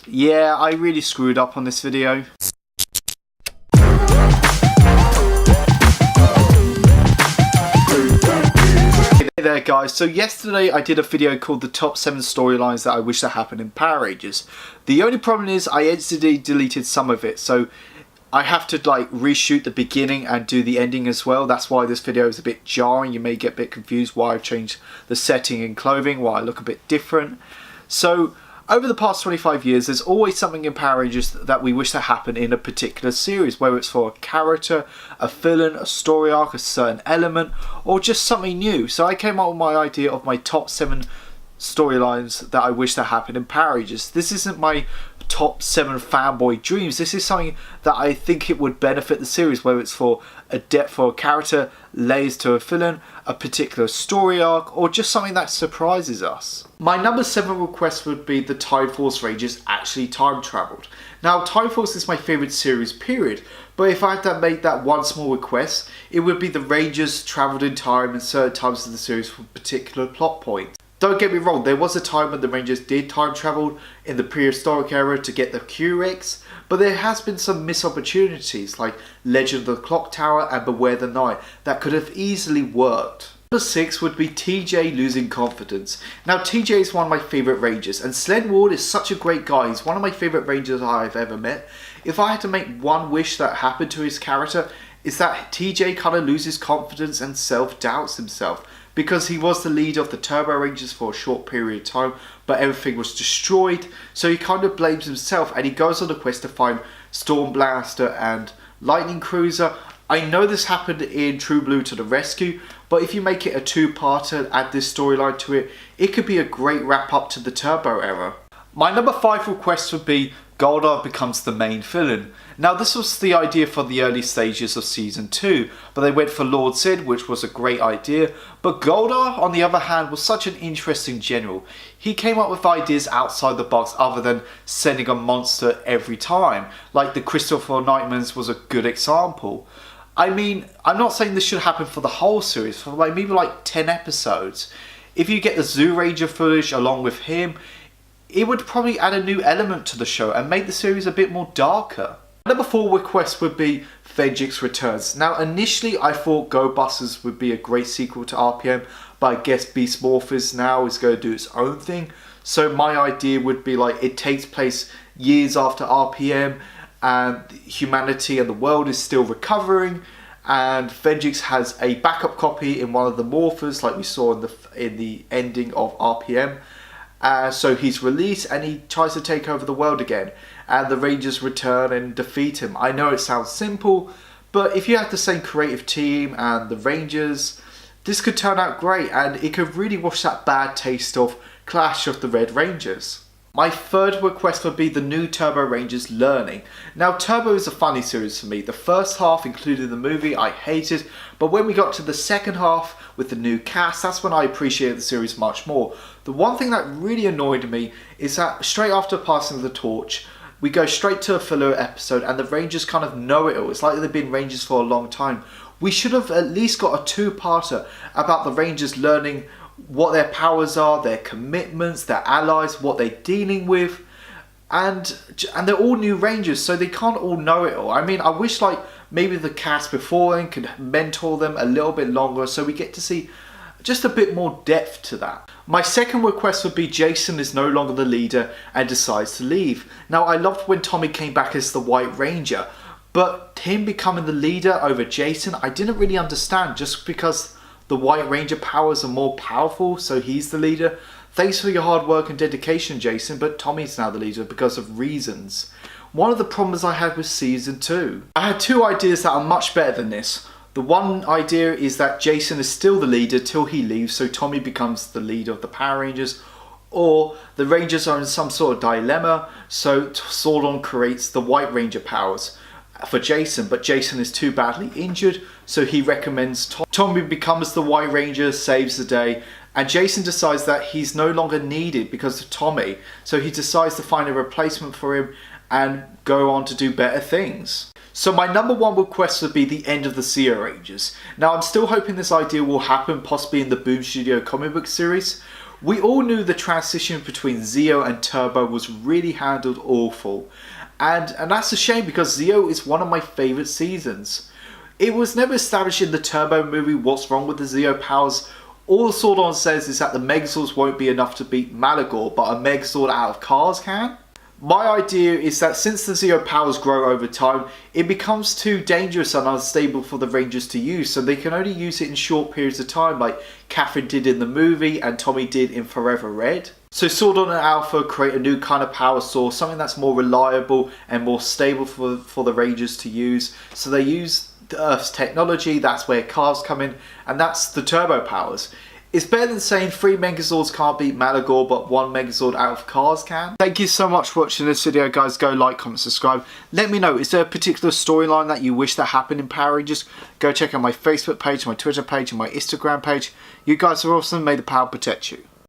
Yeah, I really screwed up on this video. Hey there guys, so yesterday I did a video called the top 7 storylines that I wish that happened in Power Rangers. The only problem is I accidentally deleted some of it, so I have to like reshoot the beginning and do the ending as well. That's why this video is a bit jarring. You may get a bit confused why I've changed the setting and clothing, why I look a bit different. So over the past 25 years, there's always something in Power Rangers that we wish to happen in a particular series, whether it's for a character, a villain, a story arc, a certain element, or just something new. So I came up with my idea of my top 7 storylines that I wish to happen in Power Rangers. This isn't my top 7 fanboy dreams. This is something that I think it would benefit the series, whether it's for a depth for a character, layers to a villain, a particular story arc, or just something that surprises us. My number 7 request would be the Time Force Rangers actually time travelled. Now, Time Force is my favourite series, period, but if I had to make that one small request, it would be the Rangers travelled in time in certain times of the series for particular plot points. Don't get me wrong, there was a time when the Rangers did time travel in the prehistoric era to get the Q-Rex, but there has been some missed opportunities like Legend of the Clock Tower and Beware the Night that could have easily worked. Number 6 would be TJ losing confidence. Now TJ is one of my favourite Rangers, and Sled Ward is such a great guy. He's one of my favourite Rangers I've ever met. If I had to make one wish that happened to his character, is that TJ kind of loses confidence and self-doubts himself. Because he was the leader of the Turbo Rangers for a short period of time, but everything was destroyed, so he kind of blames himself and he goes on a quest to find Storm Blaster and Lightning Cruiser. I know this happened in True Blue to the Rescue, but if you make it a 2-parter, add this storyline to it, it could be a great wrap up to the Turbo era. My number 5 request would be Goldar becomes the main villain. Now this was the idea for the early stages of season 2, but they went for Lord Sid, which was a great idea, but Goldar on the other hand was such an interesting general. He came up with ideas outside the box other than sending a monster every time, like the Christopher Nightmans was a good example. I mean, I'm not saying this should happen for the whole series, for like maybe like 10 episodes. If you get the Zoo Ranger footage along with him, it would probably add a new element to the show and make the series a bit more darker. Number 4 request would be Venjix returns. Now initially I thought Go Busters would be a great sequel to RPM, but I guess Beast Morphers now is going to do its own thing. So my idea would be like it takes place years after RPM and humanity and the world is still recovering, and Venjix has a backup copy in one of the morphers like we saw in the ending of RPM. So he's released and he tries to take over the world again, and the Rangers return and defeat him. I know it sounds simple, but if you have the same creative team and the Rangers, this could turn out great and it could really wash that bad taste of Clash of the Red Rangers. My 3rd request would be the new Turbo Rangers learning. Now Turbo is a funny series for me. The first half, including the movie, I hated, but when we got to the second half with the new cast, that's when I appreciated the series much more. The one thing that really annoyed me is that straight after passing the torch, we go straight to a filler episode and the Rangers kind of know it all. It's like they've been Rangers for a long time. We should have at least got a 2-parter about the Rangers learning what their powers are, their commitments, their allies, what they're dealing with, and they're all new Rangers, so they can't all know it all. I mean, I wish like maybe the cast before then could mentor them a little bit longer so we get to see just a bit more depth to that. My 2nd request would be Jason is no longer the leader and decides to leave. Now I loved when Tommy came back as the White Ranger, but him becoming the leader over Jason, I didn't really understand, just because the White Ranger powers are more powerful, so he's the leader. Thanks for your hard work and dedication, Jason, but Tommy's now the leader because of reasons. One of the problems I had with season 2. I had 2 ideas that are much better than this. The one idea is that Jason is still the leader till he leaves, so Tommy becomes the leader of the Power Rangers. Or the Rangers are in some sort of dilemma, so Zordon creates the White Ranger powers for Jason, but Jason is too badly injured, so he recommends Tommy becomes the White Ranger, saves the day, and Jason decides that he's no longer needed because of Tommy, so he decides to find a replacement for him and go on to do better things. So my number 1 request would be the end of the Zeo Rangers. Now I'm still hoping this idea will happen, possibly in the Boom Studio comic book series. We all knew the transition between Zeo and Turbo was really handled awful. And that's a shame because Zeo is one of my favourite seasons. It was never established in the Turbo movie what's wrong with the Zeo powers. All Zordon says is that the Megazords won't be enough to beat Malagor, but a Megazord out of cars can. My idea is that since the Zeo powers grow over time, it becomes too dangerous and unstable for the Rangers to use, so they can only use it in short periods of time like Catherine did in the movie and Tommy did in Forever Red. So Zordon and Alpha create a new kind of power source, something that's more reliable and more stable for the Rangers to use. So they use the Earth's technology, that's where cars come in, and that's the turbo powers. It's better than saying 3 Megazords can't beat Malagor, but 1 Megazord out of cars can. Thank you so much for watching this video, guys. Go like, comment, subscribe. Let me know, is there a particular storyline that you wish that happened in Power Rangers? Go check out my Facebook page, my Twitter page, and my Instagram page. You guys are awesome. May the power protect you.